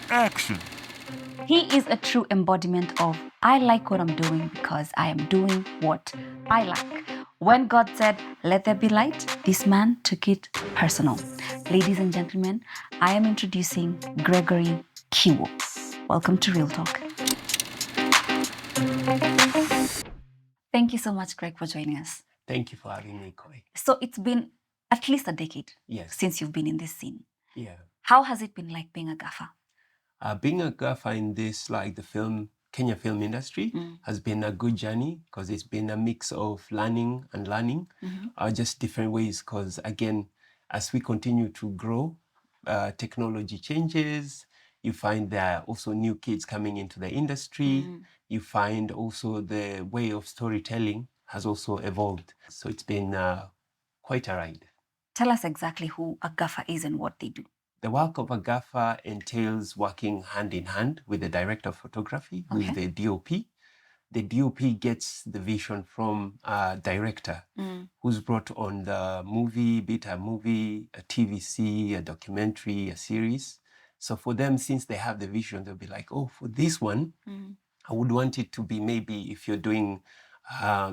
Action. He is a true embodiment of I like what I'm doing because I am doing what I like. When God said, let there be light, this man took it personal. Ladies and gentlemen, I am introducing Gregory Kiwo. Welcome to Real Talk. Thank you so much, Greg, for joining us. Thank you for having me, Koi. So it's been at least a decade Yes. since you've been in this scene. Yeah. How has it been like being a gaffer? Being a gaffer in this, like the Kenya film industry, has been a good journey because it's been a mix of learning and learning, just different ways. Because again, as we continue to grow, technology changes. You find there are also new kids coming into the industry. You find also the way of storytelling has also evolved. So it's been quite a ride. Tell us exactly who a gaffer is and what they do. The work of a gaffer entails working hand in hand with the director of photography, who is the DOP. The DOP gets the vision from a director who's brought on the movie, be it a movie, a TVC, a documentary, a series. So for them, since they have the vision, they'll be like, oh, for this one, I would want it to be maybe if you're doing,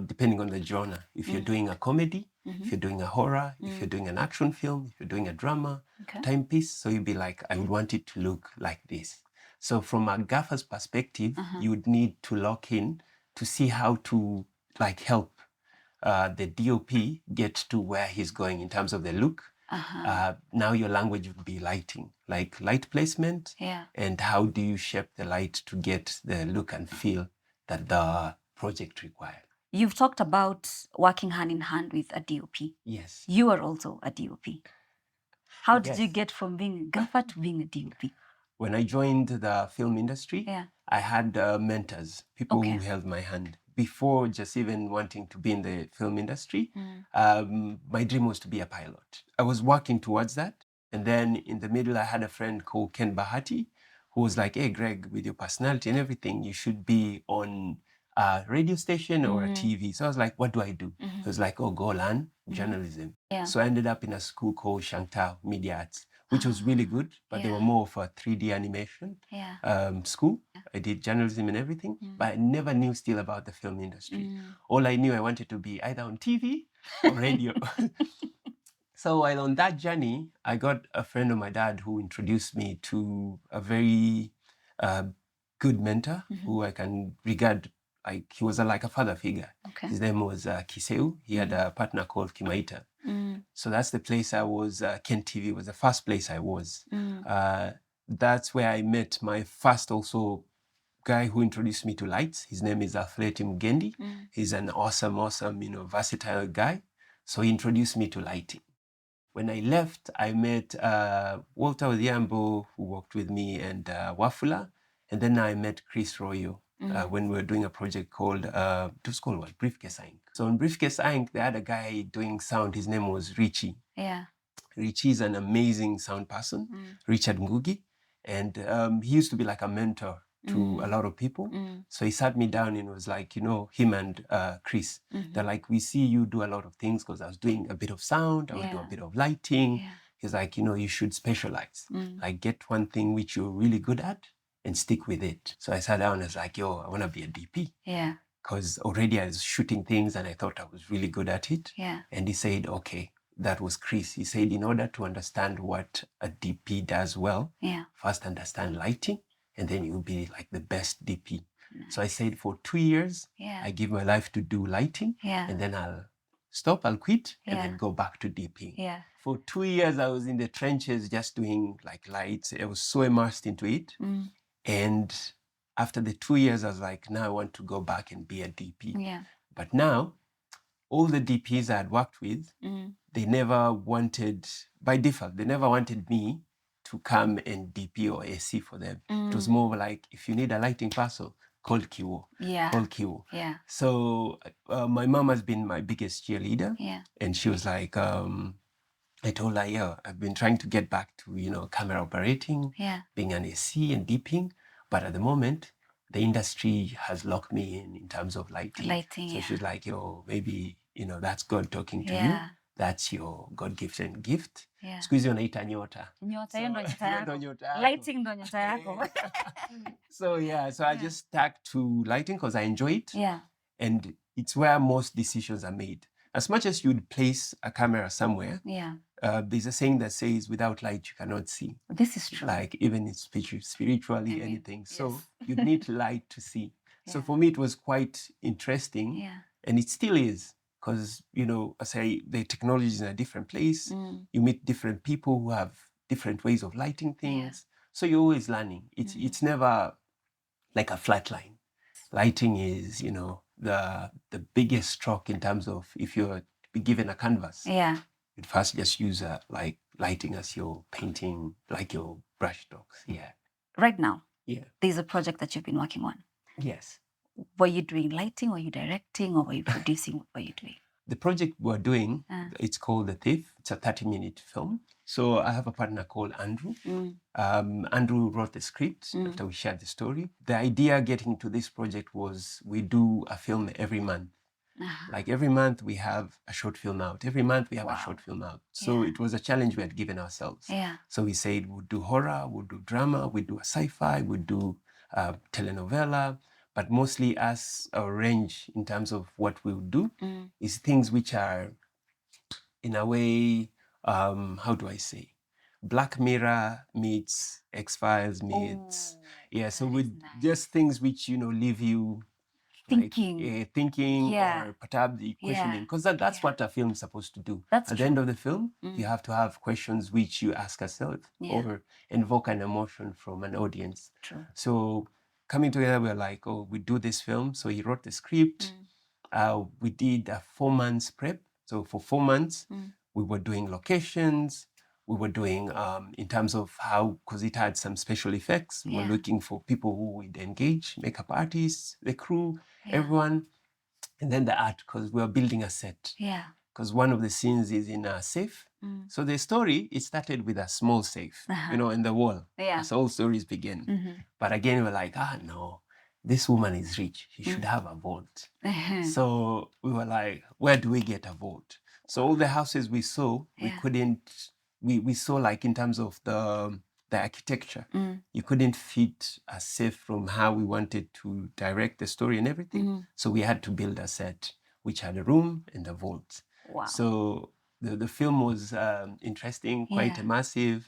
depending on the genre, if you're doing a comedy, if you're doing a horror, if you're doing an action film, if you're doing a drama, timepiece. So you'd be like, I would want it to look like this. So from a gaffer's perspective, you would need to lock in to see how to like help the DOP get to where he's going in terms of the look. Now your language would be lighting, like light placement, and how do you shape the light to get the look and feel that the project requires. You've talked about working hand in hand with a DOP. Yes. You are also a DOP. How did you get from being a gaffer to being a DOP? When I joined the film industry, I had mentors, people who held my hand. Before just even wanting to be in the film industry, my dream was to be a pilot. I was working towards that. And then in the middle, I had a friend called Ken Bahati, who was like, hey, Greg, with your personality and everything, you should be on a radio station or a TV. So I was like, what do I do? He was like, oh, go learn journalism. So I ended up in a school called Shangtao Media Arts, which was really good, but they were more of a 3D animation school. I did journalism and everything, but I never knew still about the film industry. All I knew, I wanted to be either on TV or radio. So while on that journey, I got a friend of my dad who introduced me to a very good mentor who I can regard like he was like a father figure. His name was Kiseu. He had a partner called Kimaita. So that's the place I was. Ken TV was the first place I was. That's where I met my first also guy who introduced me to lights. His name is Athlete Mugendi. He's an awesome, versatile guy. So he introduced me to lighting. When I left, I met Walter Odhiambo, who worked with me, and Wafula. And then I met Chris Royo when we were doing a project called, it was called what? Briefcase Inc. So in Briefcase Inc., they had a guy doing sound. His name was Richie. Richie is an amazing sound person, Richard Ngugi. And he used to be like a mentor to a lot of people. So he sat me down and was like, him and Chris, they're like, we see you do a lot of things because I was doing a bit of sound, I would do a bit of lighting. He's like, you should specialize. Like get one thing which you're really good at and stick with it. So I sat down and was like, I want to be a DP. Because already I was shooting things and I thought I was really good at it. And he said, okay. That was Chris. He said, in order to understand what a DP does well, first understand lighting, and then you'll be like the best DP. So I said, for 2 years, I give my life to do lighting, and then I'll stop, I'll quit, and then go back to DP. For 2 years, I was in the trenches just doing like lights. I was so immersed into it. And after the 2 years, I was like, now I want to go back and be a DP. But now, all the DPs I had worked with, they never wanted, by default, they never wanted me to come and DP or AC for them. It was more like, if you need a lighting person, call Kiwo. Call Kiwo. So my mom has been my biggest cheerleader. And she was like, I told her, I've been trying to get back to, camera operating, being an AC and DPing. But at the moment, the industry has locked me in terms of lighting. So she's like, maybe, that's God talking to you. that's your God-given gift. Yeah. Siku hizi wanaita nyota. Nyota, hiyo ndo nyota yako. Ndo nyota yako. Lighting ndo nyota yako. So I just stuck to lighting because I enjoy it. Yeah. And it's where most decisions are made. As much as you'd place a camera somewhere, there's a saying that says, without light, you cannot see. This is true. Like even spiritually, anything. So you need light to see. So for me, it was quite interesting. Yeah. And it still is. Because, I say the technology is in a different place. You meet different people who have different ways of lighting things. So you're always learning. It's never like a flat line. Lighting is, the biggest stroke in terms of if you're given a canvas. Yeah. You'd first just use like lighting as your painting, like your brush strokes. Yeah. Right now, there's a project that you've been working on. Yes. Were you doing lighting? Were you directing? Or were you producing? What were you doing? The project we're doing, it's called The Thief. It's a 30-minute film. So I have a partner called Andrew. Andrew wrote the script after we shared the story. The idea getting to this project was we do a film every month. Like every month we have a short film out. Every month we have a short film out. So it was a challenge we had given ourselves. Yeah. So we said we'll do horror, we'll do drama, we'll do a sci-fi, we'll do telenovela. But mostly as our range in terms of what we'll do is things which are, in a way, how do I say? Black Mirror meets X-Files meets... so with just things which, leave you thinking, thinking or perhaps questioning. Because that's what a film is supposed to do. At the end of the film, you have to have questions which you ask yourself or invoke an emotion from an audience. True. So coming together, we're like, we do this film. So he wrote the script. We did a 4 months prep. So for 4 months, we were doing locations. We were doing in terms of how, because it had some special effects. We were looking for people who would engage, makeup artists, the crew, everyone. And then the art, because we were building a set. Yeah. Because one of the scenes is in a safe. So the story, it started with a small safe, in the wall. Yeah. That's all stories begin. But again, we're like, no, this woman is rich. She should have a vault. So we were like, where do we get a vault? So all the houses we saw, we couldn't, we saw like in terms of the architecture, you couldn't fit a safe from how we wanted to direct the story and everything. So we had to build a set which had a room and a vault. Wow. So the film was interesting, quite immersive,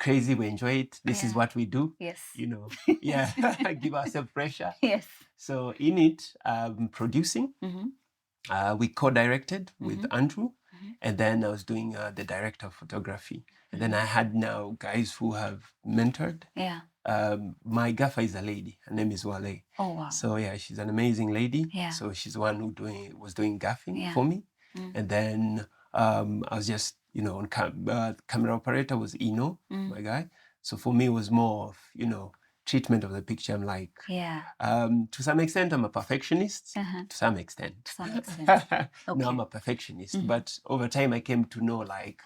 crazy. We enjoy it. This is what we do. Yes. Give ourselves pressure. Yes. So in it, producing, we co-directed with Andrew. And then I was doing the director of photography. And then I had now guys who have mentored. Yeah. My gaffer is a lady. Her name is Wale. Oh, wow. So she's an amazing lady. Yeah. So she's the one who was doing gaffing for me. And then I was just, on camera operator was Eno, my guy. So for me, it was more of, treatment of the picture. I'm like, to some extent, I'm a perfectionist. To some extent. To some extent. Okay. No, I'm a perfectionist. But over time, I came to know, like,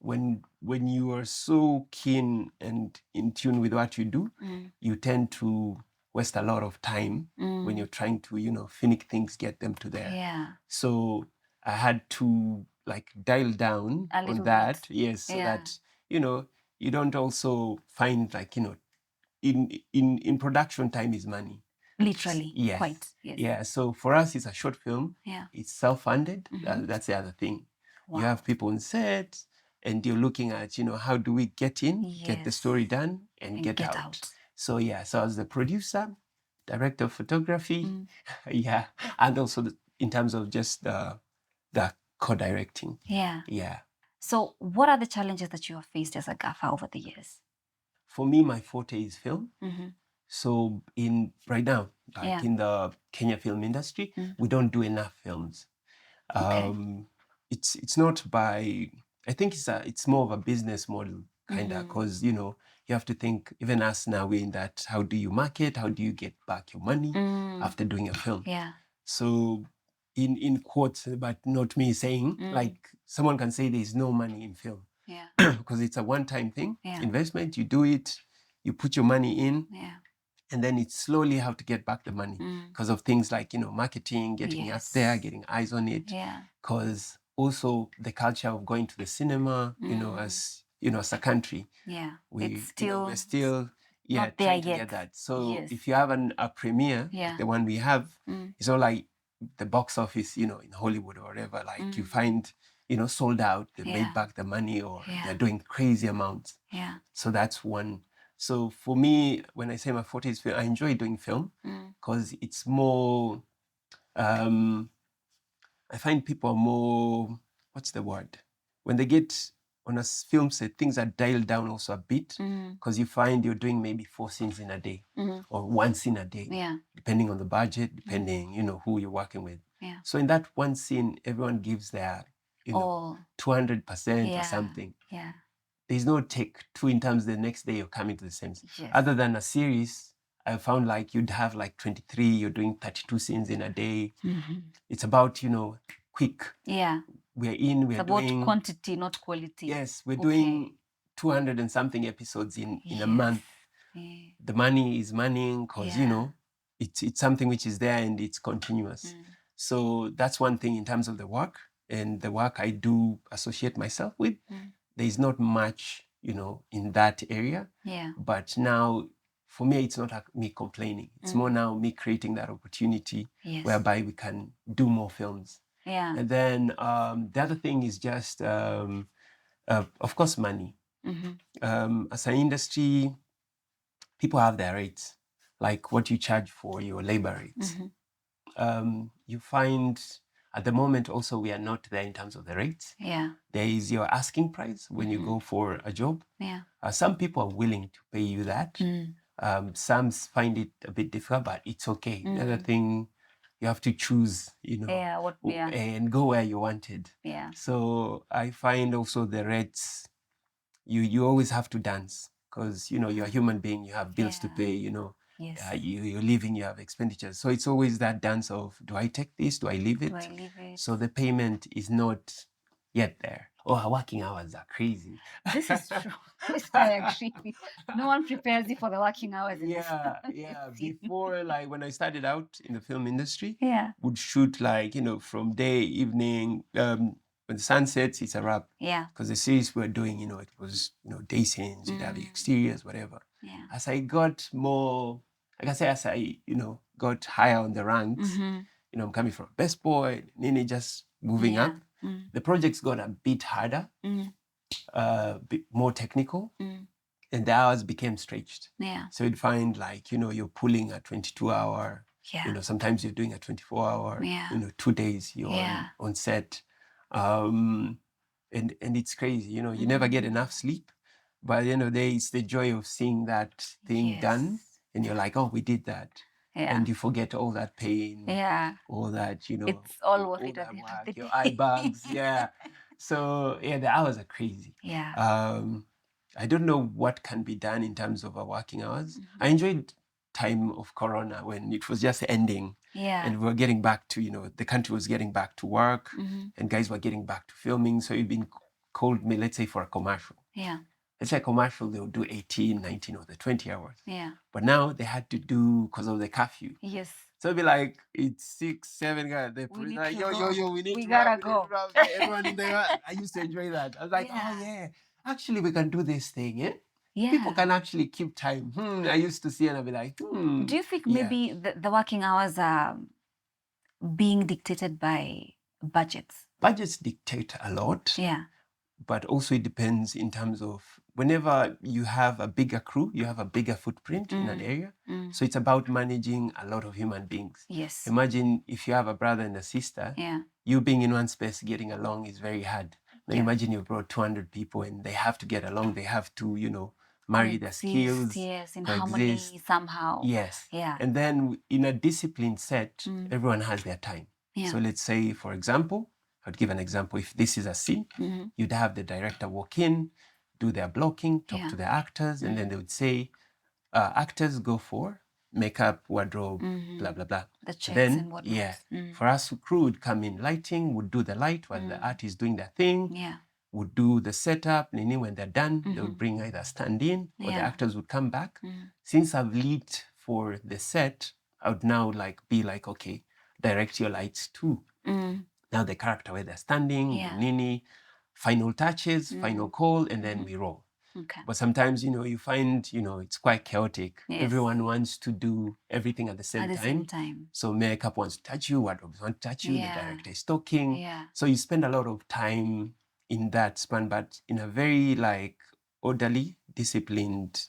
when you are so keen and in tune with what you do, you tend to waste a lot of time when you're trying to, finish things, get them to there. Yeah. So I had to, like, dial down on that. Bit. Yes, so that, you don't also find, like, in production, time is money. Literally. Yes. Quite. Yes. Yeah. So for us, it's a short film. Yeah. It's self-funded. That's the other thing. Wow. You have people on set and you're looking at, how do we get in, get the story done and get out. So so I was the producer, director of photography. And also in terms of just the co-directing. Yeah. Yeah. So what are the challenges that you have faced as a gaffer over the years? For me, my forte is film. So right now, like in the Kenya film industry, we don't do enough films. It's not by, I think it's more of a business model kind of, because you have to think, even us now, we're in that, how do you market, how do you get back your money after doing a film? So in quotes, but not me saying, like someone can say there's no money in film. Because it's a one-time thing, investment. You do it, you put your money in, and then it's slowly how to get back the money because of things like marketing, getting out there, getting eyes on it. Because also the culture of going to the cinema, as a country. Yeah, we're still not there trying yet. To get that. So if you have a premiere, like the one we have, it's not like the box office, in Hollywood or whatever, like you find, sold out, they made back the money, or they're doing crazy amounts. Yeah. So that's one. So for me, when I say my forte is film, I enjoy doing film because it's more, I find people are more, what's the word? When they get on a film set, things are dialed down also a bit because you find you're doing maybe 4 scenes in a day or 1 scene a day, depending on the budget, depending, who you're working with. Yeah. So in that 1 scene, everyone gives their, 200% or something. Yeah. There's no take 2 in terms the next day you're coming to the same scene. Yes. Other than a series, I found like you'd have like 23, you're doing 32 scenes in a day. It's about, quick. Yeah. We're it's about doing quantity, not quality. Yes, we're doing 200 and something episodes in a month. Yeah. The money is money because, it's something which is there and it's continuous. So that's one thing in terms of the work. And the work I do associate myself with, there's not much, in that area. Yeah. But now, for me, it's not me complaining. It's more now me creating that opportunity whereby we can do more films. Yeah. And then the other thing is just, of course, money. As an industry, people have their rates, like what you charge for your labor rates. You find at the moment also we are not there in terms of the rates. Yeah. There is your asking price when you go for a job. Yeah. Some people are willing to pay you that. Some find it a bit difficult, but it's okay. The other thing, you have to choose, and go where you wanted. Yeah. So I find also the rates, you always have to dance because, you're a human being, you have bills to pay, Yes. you're living, you have expenditures. So it's always that dance of, do I take this? Do I leave it? Do I leave it? So the payment is not yet there. Oh, our working hours are crazy. This is true. This I agree. No one prepares you for the working hours. Yeah. Before, like when I started out in the film industry, Yeah. would shoot like, from day, evening, when the sun sets, it's a wrap. Yeah. Because the series we're doing, it was, day scenes, you'd have the exteriors, whatever. Yeah. As I got more, like I say, as I, got higher on the ranks, I'm coming from best boy, Nini just moving up. The projects got a bit harder, a bit more technical, and the hours became stretched. Yeah. So you'd find like, you're pulling a 22-hour, Yeah. sometimes you're doing a 24-hour, Yeah. 2 days you're on set. And it's crazy, you never get enough sleep. But at the end of the day, it's the joy of seeing that thing done. And you're like, oh, we did that. Yeah. And you forget all that pain. Yeah. All that, It's all worth it at the end of the day. Your eye bags. Yeah. So, the hours are crazy. Yeah. I don't know what can be done in terms of our working hours. I enjoyed time of Corona when it was just ending. Yeah. And we were getting back to, the country was getting back to work and guys were getting back to filming. So you've been called me, let's say, for a commercial. Yeah. Let's say a commercial, they'll do 18, 19 or the 20 hours. Yeah. But now they had to do because of the curfew. Yes. So it'll be like, it's 6, 7 guys. They We need like, to yo, go. we need We to gotta go. go. Everyone in there. I used to enjoy that. I was like, oh yeah, actually we can do this thing, eh? Yeah. People can actually keep time. I used to see and I'd be like, Do you think maybe the working hours are being dictated by budgets? Budgets dictate a lot. Yeah. But also it depends in terms of whenever you have a bigger crew, you have a bigger footprint in an area. So it's about managing a lot of human beings. Yes. Imagine if you have a brother and a sister, you being in one space, getting along is very hard. Now imagine you brought 200 people and they have to get along. They have to, marry their skills. Yes, in harmony somehow. Yes. Yeah. And then in a disciplined set, everyone has their time. Yeah. So let's say, for example, I'd give an example. If this is a scene, you'd have the director walk in, do their blocking, talk to the actors, and then they would say, actors go for makeup, wardrobe, blah, blah, blah. The checks then, and whatnot. For us, crew would come in lighting, would do the light while the art is doing their thing, would do the setup, and then when they're done, they would bring either stand-in or the actors would come back. Since I've lit for the set, I would now be like, okay, direct your lights too. now the character where they're standing, nini, final touches, final call, and then we roll. Okay. But sometimes, you find, it's quite chaotic. Yes. Everyone wants to do everything at the same time. So makeup wants to touch you, wardrobe wants to touch you, the director is talking. Yeah. So you spend a lot of time in that span, but in a very orderly, disciplined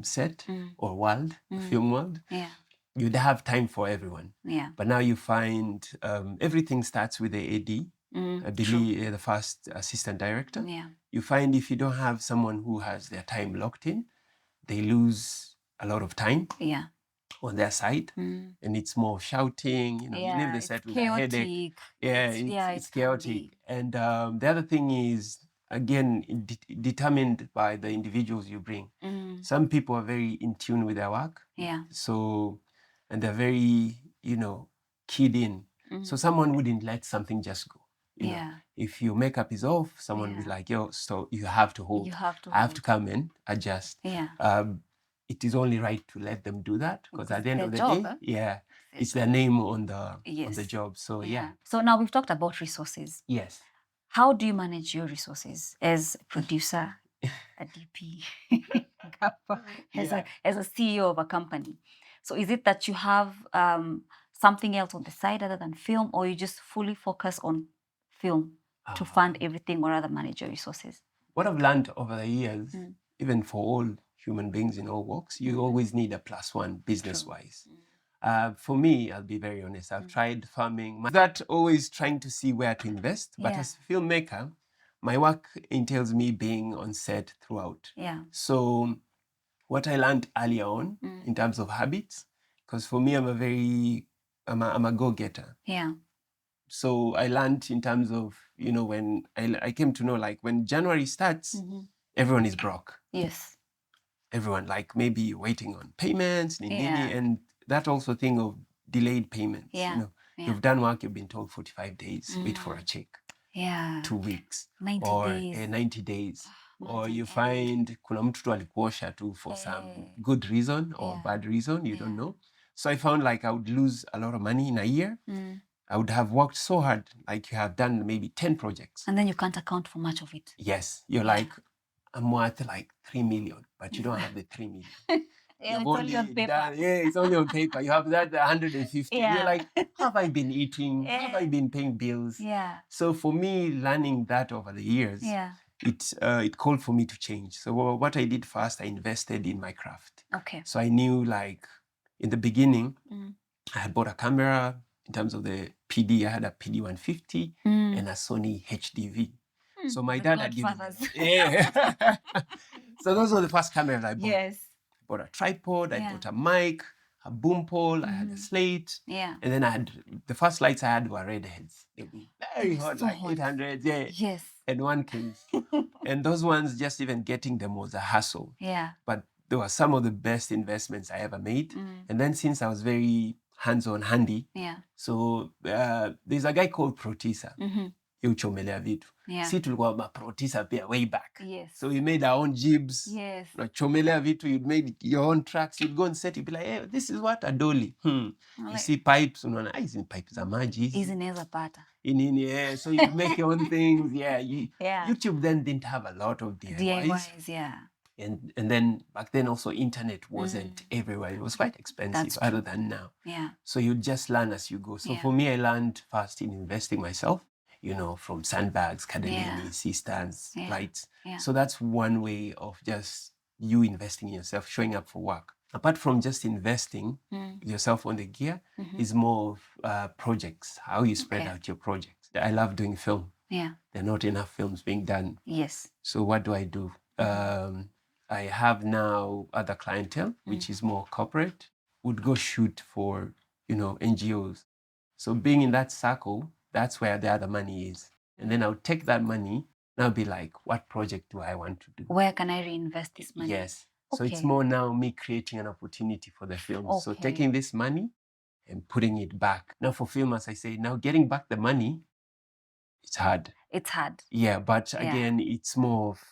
set or world, film world. Yeah. You'd have time for everyone. Yeah. But now you find everything starts with the AD. I believe the first assistant director. Yeah. You find if you don't have someone who has their time locked in, they lose a lot of time on their side. And it's more shouting, you leave the set with chaotic. A headache. Yeah, it's chaotic. And the other thing is, again, determined by the individuals you bring. Some people are very in tune with their work. Yeah. So, and they're very, keyed in. So someone wouldn't let something just go. You know, if your makeup is off, someone will be like, yo, so you have to hold. I have to come and adjust. Yeah. It is only right to let them do that because at the end of the day, it's their name on the job. So yeah. So now we've talked about resources. Yes. How do you manage your resources as a producer, a DP, as a CEO of a company? So is it that you have something else on the side other than film, or you just fully focus on film to fund everything or other manage your resources? What I've learned over the years, even for all human beings in all walks, you always need a +1 business-wise. For me, I'll be very honest, I've tried farming. That always trying to see where to invest. But as a filmmaker, my work entails me being on set throughout. Yeah. So what I learned earlier on in terms of habits, because for me, I'm a go-getter. Yeah. So I learned in terms of, when I came to know, when January starts, everyone is broke. Yes. Everyone, maybe waiting on payments, and that also thing of delayed payments. Yeah. You've done work, you've been told 45 days, wait for a check. Yeah. 2 weeks. 90 or days. 90 days. Or you find kuna mtu tu alikuosha tu for some good reason or bad reason, you don't know. So I found I would lose a lot of money in a year. I would have worked so hard, you have done maybe 10 projects. And then you can't account for much of it. Yes. You're I'm worth 3 million, but you don't have the 3 million. It's only on paper. It's only on paper. You have that 150. Yeah. You're like, have I been eating? Have I been paying bills? Yeah. So for me, learning that over the years, it called for me to change. So what I did first, I invested in my craft. Okay. So I knew in the beginning, I had bought a camera. In terms of the PD, I had a PD 150 and a Sony HDV. So my dad had given me. So those were the first cameras I bought. Yes. I bought a tripod, I bought a mic, a boom pole, I had a slate. Yeah. And then the first lights I had were redheads. They were very hot, 800. Yeah. Yes. And 1K. And those ones, just even getting them was a hassle. Yeah. But they were some of the best investments I ever made. And then since I was very hands-on, handy. Yeah. So there's a guy called Protisa. Uchomelea vitu. Si tulikuwa maprotisa pia way back. Yes. So we made our own jibs. Yes. Uchomelea vitu, you'd made your own tracks. You'd go and set, you'd be like, hey, this is what a dolly. You see pipes, unaona, hizi pipes za maji. Hizi naweza pata. So you make your own things. Yeah. YouTube then didn't have a lot of DIYs. Yeah. And then back then also internet wasn't everywhere. It was quite expensive other than now. Yeah. So you just learn as you go. So for me, I learned first in investing myself, from sandbags, cadellini, C-stands, lights. Yeah. So that's one way of just you investing in yourself, showing up for work. Apart from just investing yourself on the gear, is more of projects, how you spread out your projects. I love doing film. Yeah. There are not enough films being done. Yes. So what do? I have now other clientele, which is more corporate, would go shoot for, NGOs. So being in that circle, that's where the other money is. And then I'll take that money and I'll be like, what project do I want to do? Where can I reinvest this money? Yes. Okay. So it's more now me creating an opportunity for the film. Okay. So taking this money and putting it back. Now for film, as I say, now getting back the money, it's hard. It's hard. Yeah, but again, it's more of,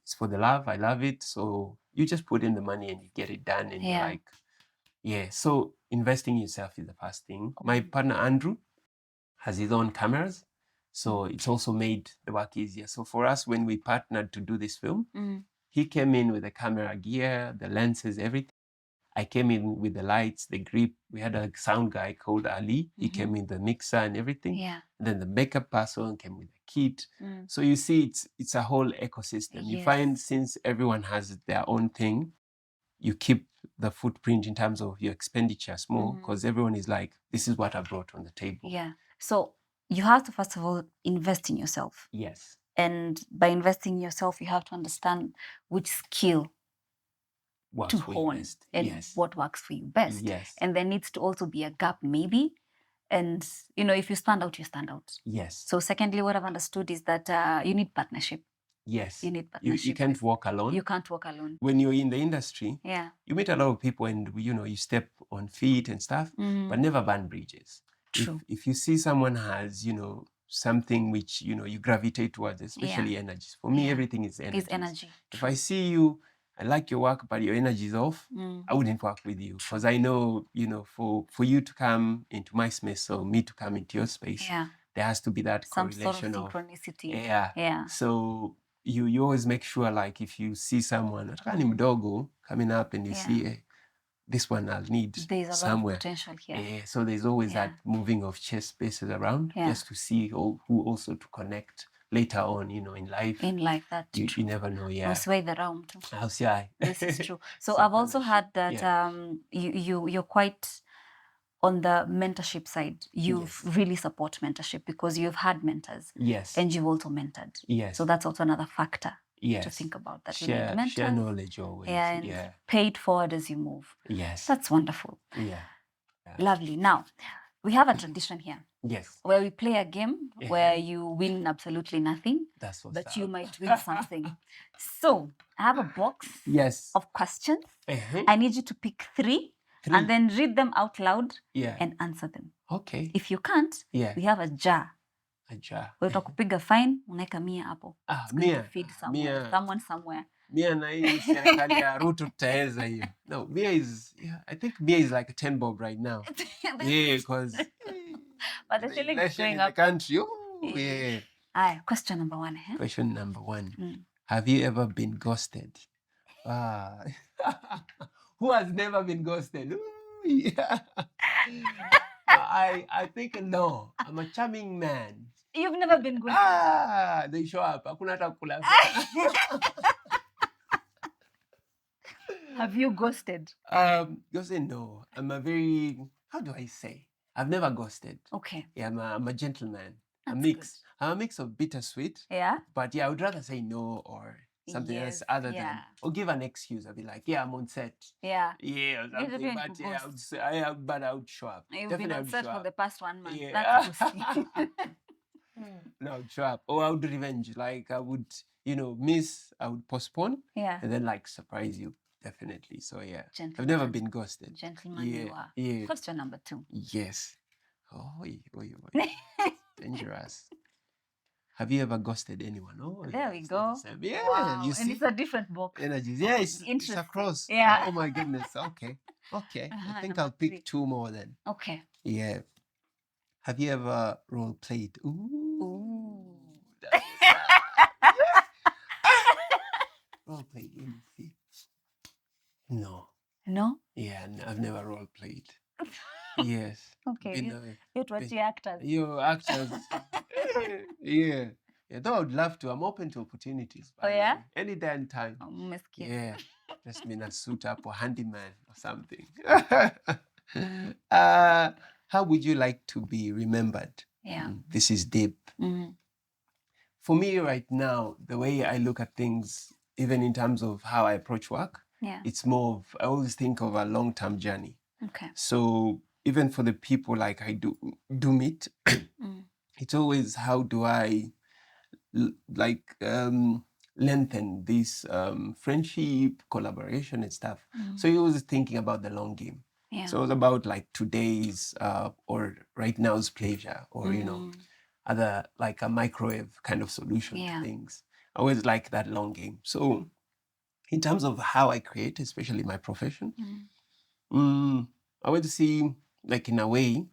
it's for the love. I love it. So you just put in the money and you get it done. And you're like, so investing in yourself is the first thing. My partner, Andrew, has his own cameras. So it's also made the work easier. So for us, when we partnered to do this film, he came in with the camera gear, the lenses, everything. I came in with the lights, the grip. We had a sound guy called Ali. He came in the mixer and everything. Yeah. And then the makeup person came with the kit. So you see, it's a whole ecosystem. You find since everyone has their own thing, you keep the footprint in terms of your expenditure small because everyone is like, this is what I brought on the table. Yeah. So you have to, first of all, invest in yourself. Yes. And by investing in yourself, you have to understand which skill Works to for you hone best. and Yes. what works for you best. Yes. And there needs to also be a gap, maybe. And, if you stand out, you stand out. Yes. So secondly, what I've understood is that you need partnership. Yes. You need partnership. You can't walk alone. You can't walk alone. When you're in the industry, Yeah. you meet a lot of people and, you step on feet and stuff, but never burn bridges. True. If you see someone has, something which, you gravitate towards, especially energies. For me, everything is energy. It's energy. If I see you, I like your work, but your energy is off, I wouldn't work with you. Because I know, for you to come into my space or me to come into your space, there has to be that some correlation sort of synchronicity. Yeah. So you always make sure, like, if you see someone mdogo coming up and you see, hey, this one I'll need there's somewhere. A lot of potential here. So there's always that moving of chess spaces around just to see who also to connect later on, in life. In life, that's you true. never know. Yeah. Sway the realm too. This is true. So Some I've also heard that partnership. you're quite on the mentorship side. You've really support mentorship because you've had mentors. Yes. And you've also mentored. Yes. So that's also another factor to think about. That share knowledge always. And pay it forward as you move. Yes. That's wonderful. Yeah. Lovely. Now, we have a tradition here. Yes. Where we play a game where you win absolutely nothing. That's what's but you might win something. So I have a box of questions. I need you to pick three and then read them out loud and answer them. Okay. If you can't, we have a jar. A jar. Utakupiga fine, unaweka 100 hapo. Mia. Feed somewhere. Someone somewhere. Mia na hii serikali ya Ruto tutaweza hiyo. No, Mia is, I think Mia is like 10 bob right now. Because but the shilling is going in up. the country. Ooh, yeah. Question number 1. Question number 1. Have you ever been ghosted? Who has never been ghosted? Ooh, yeah. I think no. I'm a charming man. You've never been ghosted? They show up. Hakuna hata kula. Have you ghosted? Ghosted, no. I'm a very, how do I say? I've never ghosted. Okay. Yeah, I'm a gentleman. That's a mix. Good. I'm a mix of bittersweet. Yeah. But I would rather say no or something else other than, or give an excuse. I'll be like, I'm on set. Yeah. Yeah, or something. But I would say, but I would show up. You've been on set for the past 1 month. Yeah. That's ghosting. No, I would show up. Or I would revenge. Like I would, miss, I would postpone. Yeah. And then surprise you. Definitely. So Gentleman. I've never been ghosted. Gentleman you are. Yeah. Question number 2. Yes. Oh, dangerous. Have you ever ghosted anyone? Oh, there we go. Yeah, wow. You see? And it's a different box. Energies. Yeah, it's across. Yeah. Oh my goodness. Okay. I think I'll pick 2 more then. Okay. Yeah. Have you ever role played? Ooh. Role played in film? No. No? Yeah, I've never role played. Yes. Okay. You're actors. You're actors. Yeah. Though I would love to. I'm open to opportunities. Oh, yeah? Any day and time. Yeah. Just mean a suit up or handyman or something. How would you like to be remembered? Yeah. This is deep. Mm-hmm. For me right now, the way I look at things, even in terms of how I approach work, it's more of, I always think of a long-term journey. Okay. So even for the people I do meet, it's always how do I lengthen this friendship, collaboration and stuff. So you're always thinking about the long game. Yeah. So it's about today's or right now's pleasure or, other a microwave kind of solution to things. I always like that long game. So in terms of how I create, especially my profession, I would see in a way,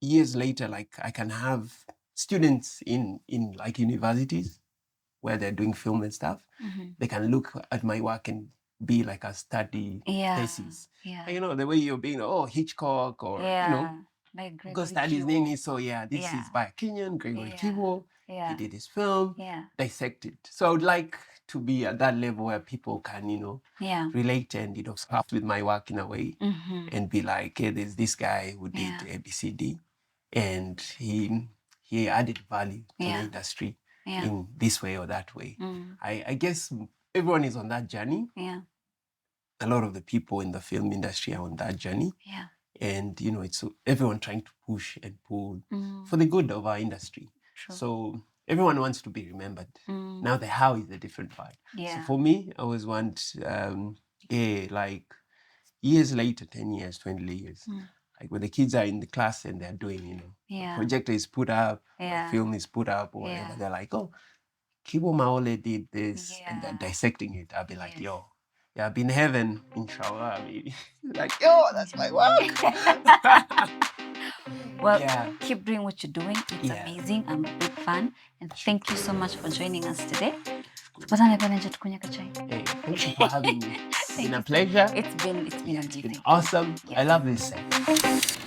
years later, like I can have students in like universities where they're doing film and stuff. They can look at my work and be like a study thesis. And, you know, the way you're being, oh, Hitchcock, or, you know, like Gregory go study his name. So this is by a Kenyan, Gregory Kiwo. He did his film, dissected. So I would like to be at that level where people can, you know, relate and, you know, craft with my work in a way and be like, hey, there's this guy who did ABCD, and he added value to the industry in this way or that way. I guess everyone is on that journey. A lot of the people in the film industry are on that journey. And, you know, it's everyone trying to push and pull for the good of our industry. So everyone wants to be remembered. Now the how is the different part. So for me, I always want, like years later, 10 years, 20 years, like when the kids are in the class and they're doing, you know, a projector is put up, a film is put up, or whatever, they're like, oh, Kiwo Maole did this, and they're dissecting it. I'll be like, yo, I've been in heaven, inshallah, maybe. Like, yo, that's my work. Well, keep doing what you're doing. It's amazing. I'm a big fan. And thank you so much for joining us today. Hey, thank you for having me. It's been a pleasure. It's been amazing. It's been awesome. I love this set.